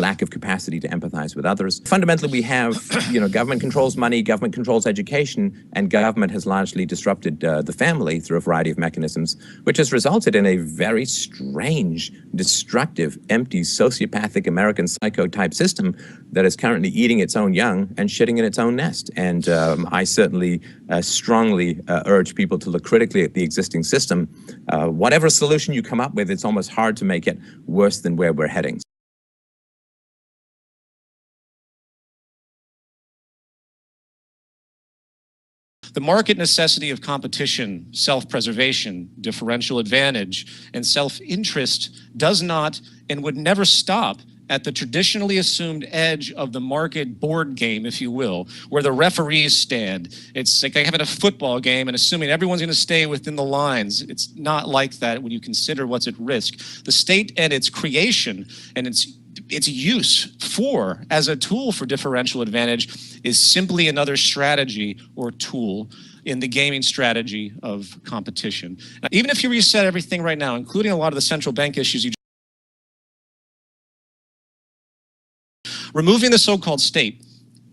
lack of capacity to empathize with others. Fundamentally, we have, government controls money, government controls education, and government has largely disrupted the family through a variety of mechanisms, which has resulted in a very strange, destructive, empty, sociopathic American psycho-type system that is currently eating its own young and shitting in its own nest. And I certainly strongly urge people to look critically at the existing system. Whatever solution you come up with, it's almost hard to make it worse than where we're heading. The market necessity of competition, self-preservation, differential advantage, and self-interest does not and would never stop at the traditionally assumed edge of the market board game, if you will, where the referees stand. It's like having a football game and assuming everyone's going to stay within the lines. It's not like that when you consider what's at risk. The state and its creation and its use as a tool for differential advantage is simply another strategy or tool in the gaming strategy of competition. Now, even if you reset everything right now, including a lot of the central bank issues removing the so-called state,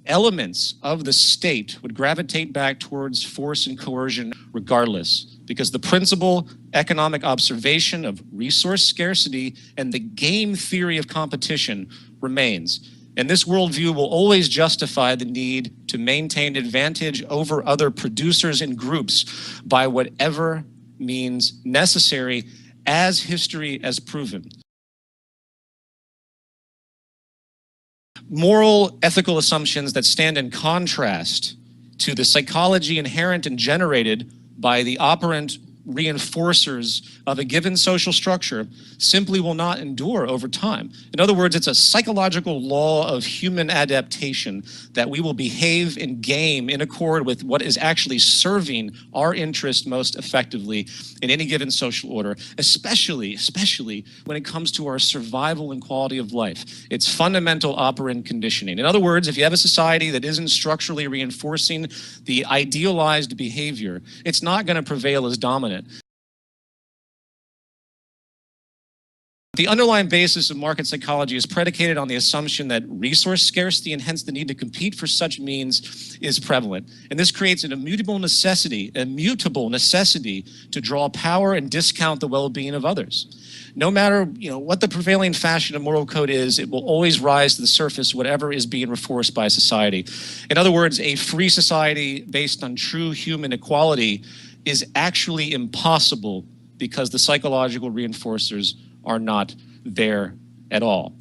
elements of the state would gravitate back towards force and coercion regardless, because the principal economic observation of resource scarcity and the game theory of competition remains. And this worldview will always justify the need to maintain advantage over other producers and groups by whatever means necessary, as history has proven. Moral, ethical assumptions that stand in contrast to the psychology inherent and generated by the operant reinforcers of a given social structure simply will not endure over time. In other words, it's a psychological law of human adaptation that we will behave and game in accord with what is actually serving our interest most effectively in any given social order, especially when it comes to our survival and quality of life. It's fundamental operant conditioning. In other words, if you have a society that isn't structurally reinforcing the idealized behavior, it's not going to prevail as dominant. The underlying basis of market psychology is predicated on the assumption that resource scarcity and hence the need to compete for such means is prevalent. And this creates an immutable necessity to draw power and discount the well-being of others. No matter what the prevailing fashion of moral code is, it will always rise to the surface whatever is being reinforced by society. In other words, a free society based on true human equality is actually impossible because the psychological reinforcers are not there at all.